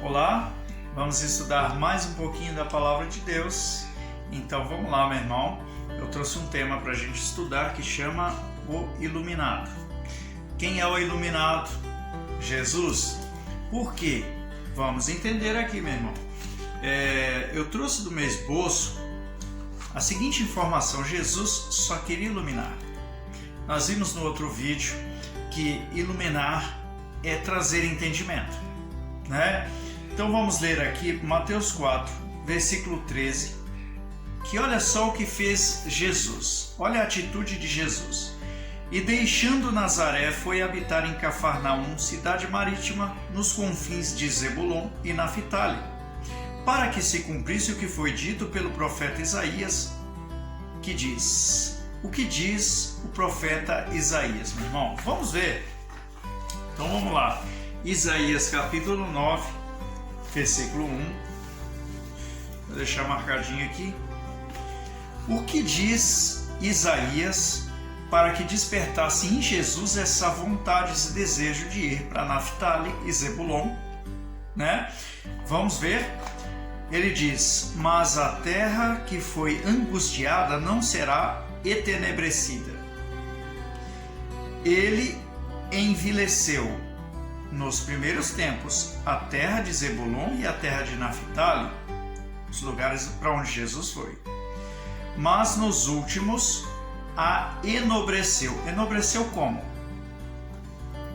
Olá, vamos estudar mais um pouquinho da Palavra de Deus. Então vamos lá, meu irmão. Eu trouxe um tema para a gente estudar que chama o Iluminado. Quem é o Iluminado? Jesus. Por quê? Vamos entender aqui, meu irmão. Eu trouxe do meu esboço a seguinte informação: Jesus só queria iluminar. Nós vimos no outro vídeo que iluminar é trazer entendimento, né? Então vamos ler aqui Mateus 4, versículo 13, que olha só o que fez Jesus, olha a atitude de Jesus. E deixando Nazaré, foi habitar em Cafarnaum, cidade marítima, nos confins de Zebulon e Naphtali, para que se cumprisse o que foi dito pelo profeta Isaías, que diz... O que diz o profeta Isaías, meu irmão? Vamos ver. Então vamos lá. Isaías capítulo 9, versículo 1. Vou deixar marcadinho aqui. O que diz Isaías para que despertasse em Jesus essa vontade, esse desejo de ir para Naphtali e Zebulon, né? Vamos ver. Ele diz: mas a terra que foi angustiada não será entenebrecida. Ele envileceu nos primeiros tempos a terra de Zebulon e a terra de Naphtali, os lugares para onde Jesus foi. Mas nos últimos a enobreceu. Enobreceu como?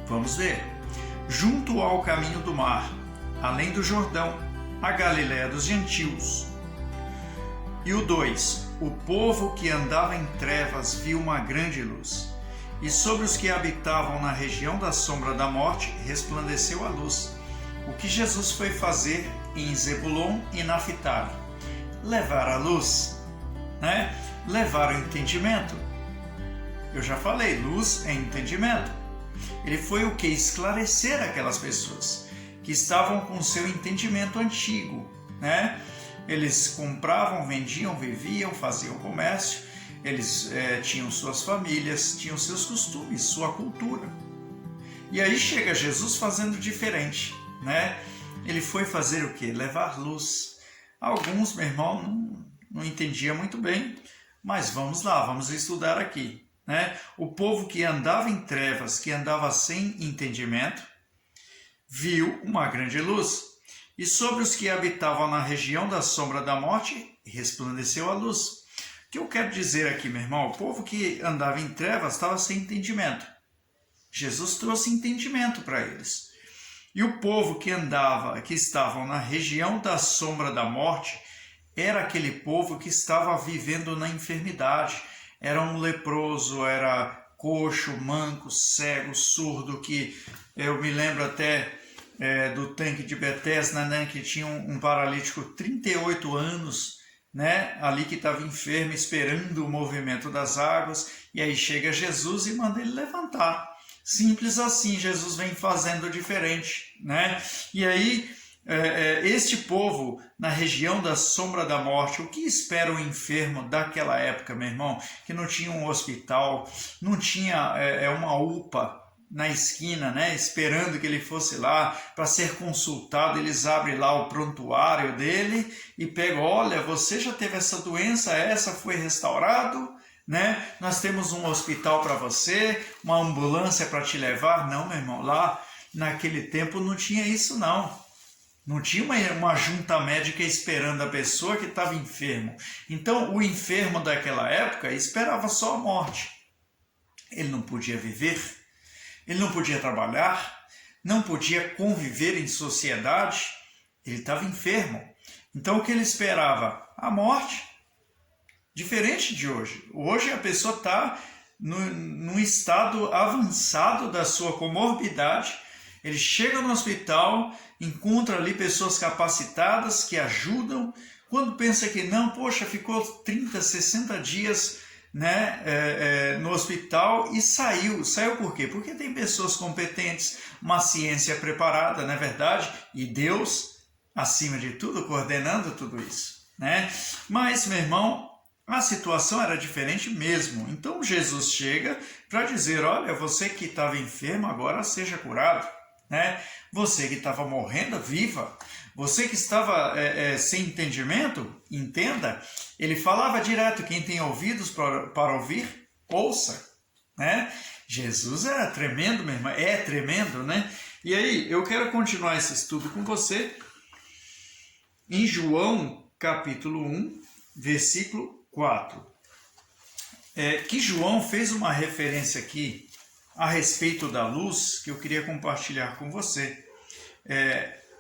Vamos ver. Junto ao caminho do mar, além do Jordão, a Galiléia dos gentios. E o 2. O povo que andava em trevas viu uma grande luz, e sobre os que habitavam na região da sombra da morte resplandeceu a luz. O que Jesus foi fazer em Zebulon e Naphtali? Levar a luz, né? Levar o entendimento. Eu já falei, luz é entendimento. Ele foi o que? Esclarecer aquelas pessoas que estavam com seu entendimento antigo, né? Eles compravam, vendiam, viviam, faziam comércio, eles tinham suas famílias, tinham seus costumes, sua cultura. E aí chega Jesus fazendo diferente, né? Ele foi fazer o quê? Levar luz. Alguns, meu irmão, não entendia muito bem, mas vamos lá, vamos estudar aqui, né? O povo que andava em trevas, que andava sem entendimento, viu uma grande luz. E sobre os que habitavam na região da sombra da morte, resplandeceu a luz. O que eu quero dizer aqui, meu irmão? O povo que andava em trevas estava sem entendimento. Jesus trouxe entendimento para eles. E o povo que estavam na região da sombra da morte, era aquele povo que estava vivendo na enfermidade. Era um leproso, era coxo, manco, cego, surdo, que eu me lembro até... do tanque de Betesda, né, que tinha um paralítico 38 anos, né, ali que estava enfermo, esperando o movimento das águas, e aí chega Jesus e manda ele levantar. Simples assim, Jesus vem fazendo diferente, né? E aí, este povo, na região da sombra da morte, o que espera o enfermo daquela época, meu irmão? Que não tinha um hospital, não tinha uma UPA na esquina, né, esperando que ele fosse lá para ser consultado. Eles abrem lá o prontuário dele e pegam: olha, você já teve essa doença, essa foi restaurado, né? Nós temos um hospital para você, uma ambulância para te levar. Não, meu irmão, lá naquele tempo não tinha isso, não. Não tinha uma junta médica esperando a pessoa que estava enfermo. Então, o enfermo daquela época esperava só a morte. Ele não podia viver, ele não podia trabalhar, não podia conviver em sociedade, ele estava enfermo. Então o que ele esperava? A morte. Diferente de hoje. Hoje a pessoa está num estado avançado da sua comorbidade, ele chega no hospital, encontra ali pessoas capacitadas que ajudam. Quando pensa que não, poxa, ficou 30, 60 dias... né, no hospital e saiu. Saiu por quê? Porque tem pessoas competentes, uma ciência preparada, não é verdade? E Deus, acima de tudo, coordenando tudo isso, né? Mas, meu irmão, a situação era diferente mesmo. Então Jesus chega para dizer: olha, você que estava enfermo, agora seja curado. né? Você que estava morrendo, viva. Você que estava sem entendimento, entenda. Ele falava direto, quem tem ouvidos para ouvir, ouça, né? Jesus era tremendo, meu irmão, é tremendo, né? E aí, eu quero continuar esse estudo com você em João, capítulo 1, versículo 4. Que João fez uma referência aqui a respeito da luz, que eu queria compartilhar com você.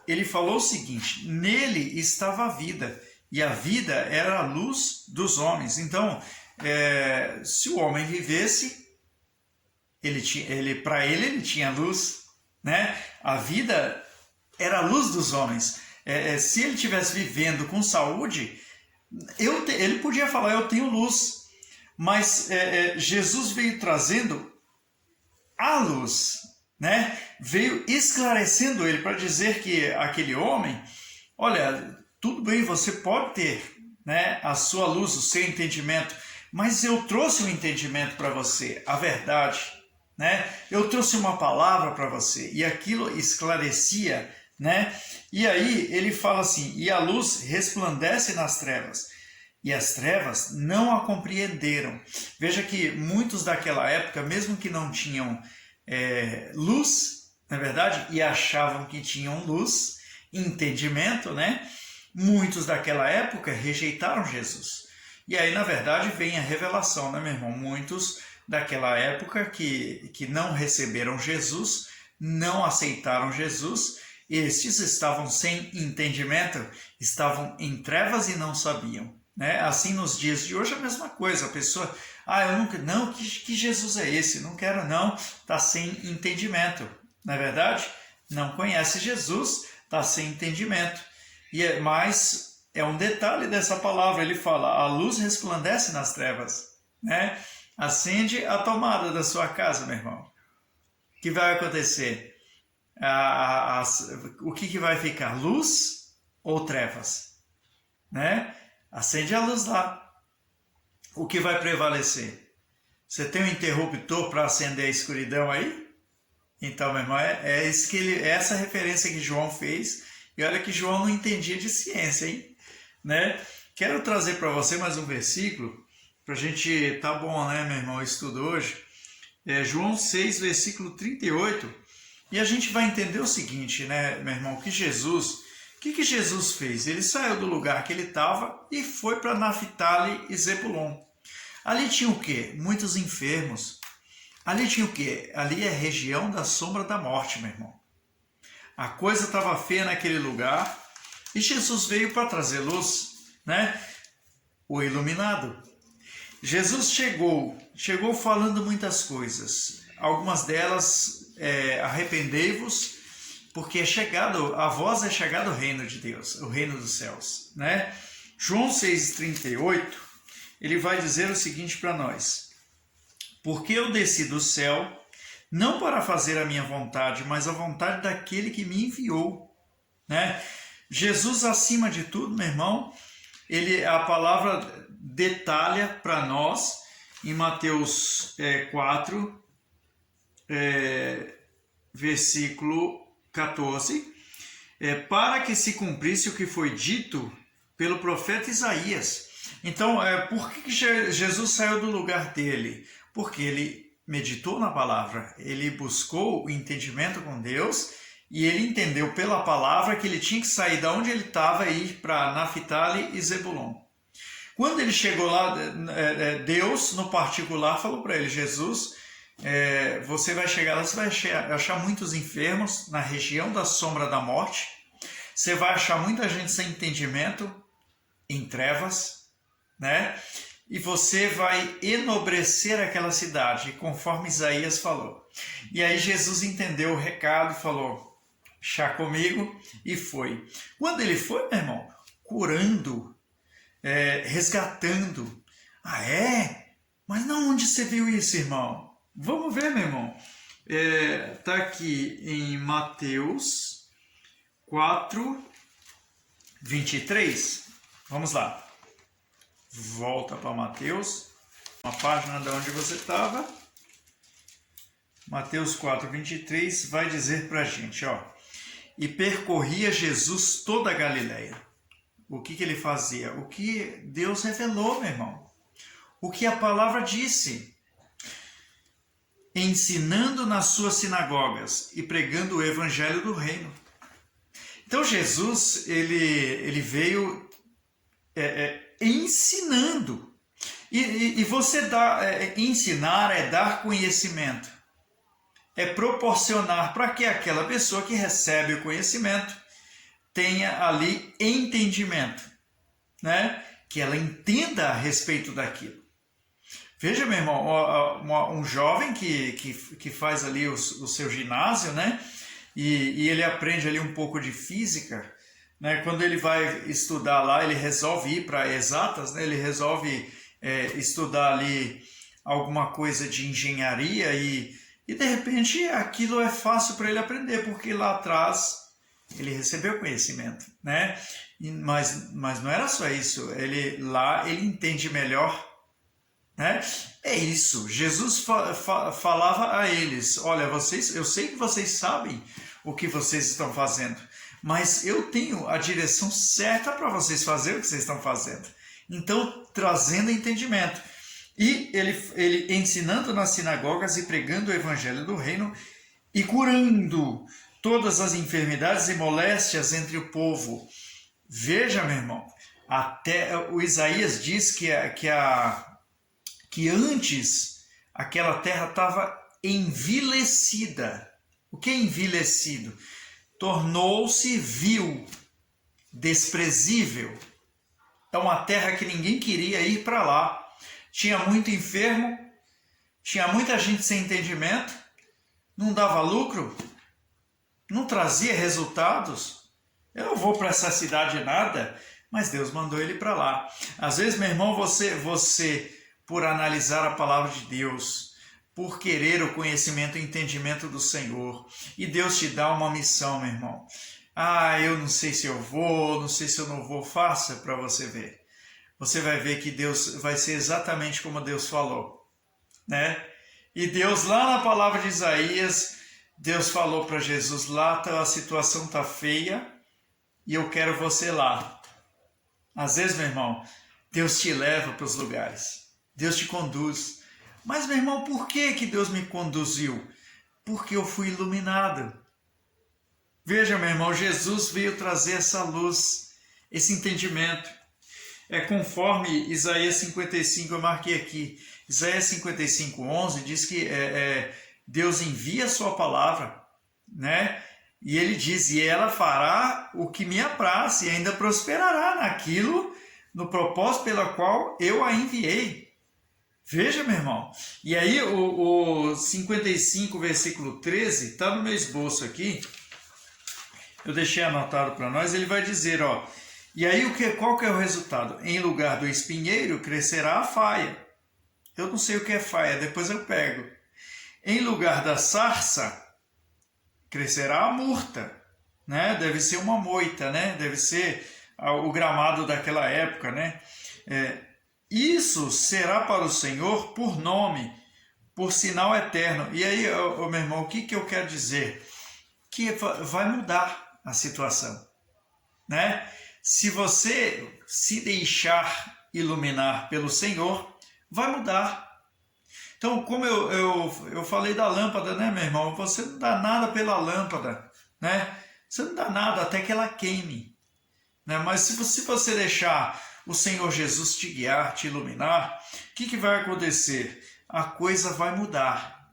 Ele falou o seguinte: nele estava a vida, e a vida era a luz dos homens. Então, se o homem vivesse, para ele tinha luz, né? A vida era a luz dos homens. Se ele estivesse vivendo com saúde, ele podia falar, eu tenho luz. Mas Jesus veio trazendo a luz, né? Veio esclarecendo ele para dizer que aquele homem, olha, tudo bem, você pode ter, né, a sua luz, o seu entendimento, mas eu trouxe um entendimento para você, a verdade, né? Eu trouxe uma palavra para você e aquilo esclarecia, né? E aí ele fala assim: e a luz resplandece nas trevas, e as trevas não a compreenderam. Veja que muitos daquela época, mesmo que não tinham luz, na verdade, e achavam que tinham luz, entendimento, né? Muitos daquela época rejeitaram Jesus. E aí, na verdade, vem a revelação, né, meu irmão? Muitos daquela época que não receberam Jesus, não aceitaram Jesus, estes estavam sem entendimento, estavam em trevas e não sabiam. Né? Assim, nos dias de hoje, a mesma coisa. A pessoa, eu nunca, não, que Jesus é esse? Não quero não, está sem entendimento. Não é verdade? Não conhece Jesus, está sem entendimento. Mas é um detalhe dessa palavra, ele fala, a luz resplandece nas trevas, né? Acende a tomada da sua casa, meu irmão. O que vai acontecer? O que vai ficar? Luz ou trevas? Né? Acende a luz lá. O que vai prevalecer? Você tem um interruptor para acender a escuridão aí? Então, meu irmão, essa referência que João fez. E olha que João não entendia de ciência, hein? Né? Quero trazer para você mais um versículo, para a gente, tá bom, né, meu irmão, o estudo hoje. João 6, versículo 38. E a gente vai entender o seguinte, né, meu irmão, que Jesus... O que Jesus fez? Ele saiu do lugar que ele estava e foi para Naftali e Zebulon. Ali tinha o quê? Muitos enfermos. Ali tinha o quê? Ali é a região da sombra da morte, meu irmão. A coisa estava feia naquele lugar e Jesus veio para trazer luz, né? O iluminado. Jesus chegou falando muitas coisas. Algumas delas, arrependei-vos, porque a vós é chegado o reino de Deus, o reino dos céus, né? João 6,38, ele vai dizer o seguinte para nós: porque eu desci do céu, não para fazer a minha vontade, mas a vontade daquele que me enviou, né? Jesus, acima de tudo, meu irmão, a palavra detalha para nós, em Mateus 4, versículo 14, para que se cumprisse o que foi dito pelo profeta Isaías. Então, por que Jesus saiu do lugar dele? Porque ele meditou na palavra, ele buscou o entendimento com Deus e ele entendeu pela palavra que ele tinha que sair de onde ele estava e ir para Naftali e Zebulon. Quando ele chegou lá, Deus, no particular, falou para ele: Jesus, você vai chegar lá, você vai achar muitos enfermos na região da sombra da morte, você vai achar muita gente sem entendimento, em trevas, né? E você vai enobrecer aquela cidade, conforme Isaías falou. E aí Jesus entendeu o recado e falou: chá comigo, e foi. Quando ele foi, meu irmão, curando, resgatando. Mas não, onde você viu isso, irmão? Vamos ver, meu irmão. Está aqui em Mateus 4, 23. Vamos lá. Volta para Mateus, uma página de onde você estava. Mateus 4:23 vai dizer para a gente, ó, e percorria Jesus toda a Galileia. O que ele fazia? O que Deus revelou, meu irmão. O que a palavra disse. Ensinando nas suas sinagogas e pregando o evangelho do reino. Então Jesus, ele veio ensinando. E você ensinar é dar conhecimento. É proporcionar para que aquela pessoa que recebe o conhecimento tenha ali entendimento, né? Que ela entenda a respeito daquilo. Veja, meu irmão, um jovem que faz ali o seu ginásio, né? E ele aprende ali um pouco de física, né? Quando ele vai estudar lá, ele resolve ir para exatas, né? Ele resolve estudar ali alguma coisa de engenharia e de repente aquilo é fácil para ele aprender, porque lá atrás ele recebeu conhecimento, né? Mas não era só isso, ele entende melhor, né? É isso, Jesus falava a eles, olha, eu sei que vocês sabem o que vocês estão fazendo, mas eu tenho a direção certa para vocês fazerem o que vocês estão fazendo. Então, trazendo entendimento. E ele ensinando nas sinagogas e pregando o evangelho do reino e curando todas as enfermidades e moléstias entre o povo. Veja, meu irmão, até o Isaías diz que antes aquela terra estava envilecida. O que é envilecido? Tornou-se vil, desprezível. É uma terra que ninguém queria ir para lá. Tinha muito enfermo, tinha muita gente sem entendimento, não dava lucro, não trazia resultados. Eu não vou para essa cidade nada, mas Deus mandou ele para lá. Às vezes, meu irmão, você, por analisar a palavra de Deus, por querer o conhecimento e entendimento do Senhor, e Deus te dá uma missão, meu irmão. Eu não sei se eu vou, não sei se eu não vou, faça para você ver. Você vai ver que Deus vai ser exatamente como Deus falou, né? E Deus, lá na palavra de Isaías, Deus falou para Jesus, lá a situação está feia e eu quero você lá. Às vezes, meu irmão, Deus te leva para os lugares, Deus te conduz. Mas, meu irmão, por que Deus me conduziu? Porque eu fui iluminado. Veja, meu irmão, Jesus veio trazer essa luz, esse entendimento. Conforme Isaías 55, eu marquei aqui, Isaías 55:11 diz que Deus envia a sua palavra, né? E ele diz, e ela fará o que me apraz e ainda prosperará naquilo, no propósito pela qual eu a enviei. Veja, meu irmão, e aí o 55, versículo 13, está no meu esboço aqui, eu deixei anotado para nós, ele vai dizer, ó, e aí qual que é o resultado? Em lugar do espinheiro crescerá a faia. Eu não sei o que é faia, depois eu pego. Em lugar da sarça crescerá a murta, né? Deve ser uma moita, né? Deve ser o gramado daquela época, né? Isso será para o Senhor por nome, por sinal eterno. E aí, meu irmão, o que eu quero dizer? Que vai mudar a situação, né? Se você se deixar iluminar pelo Senhor, vai mudar. Então, como eu falei da lâmpada, né, meu irmão? Você não dá nada pela lâmpada, né? Você não dá nada até que ela queime, né? Mas se você deixar o Senhor Jesus te guiar, te iluminar, o que vai acontecer? A coisa vai mudar,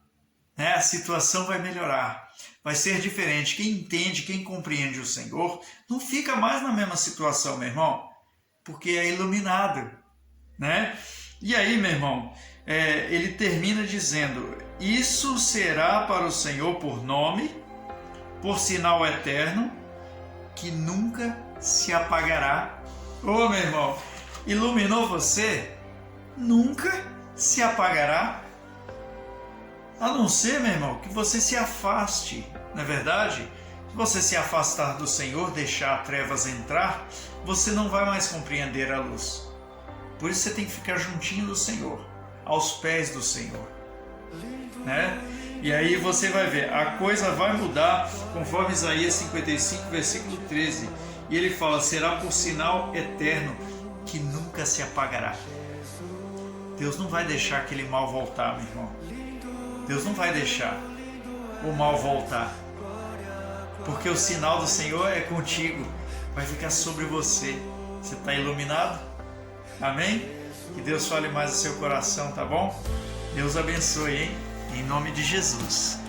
né? A situação vai melhorar. Vai ser diferente. Quem entende, quem compreende o Senhor, não fica mais na mesma situação, meu irmão, porque é iluminado, né? E aí, meu irmão, ele termina dizendo, isso será para o Senhor por nome, por sinal eterno, que nunca se apagará. Ô, meu irmão, iluminou você? Nunca se apagará. A não ser, meu irmão, que você se afaste, não é verdade? Se você se afastar do Senhor, deixar as trevas entrar, você não vai mais compreender a luz. Por isso você tem que ficar juntinho do Senhor, aos pés do Senhor, né? E aí você vai ver, a coisa vai mudar conforme Isaías 55, versículo 13. E ele fala, será por sinal eterno que nunca se apagará. Deus não vai deixar aquele mal voltar, meu irmão. Deus não vai deixar o mal voltar. Porque o sinal do Senhor é contigo. Vai ficar sobre você. Você está iluminado? Amém? Que Deus fale mais no seu coração, tá bom? Deus abençoe, hein? Em nome de Jesus.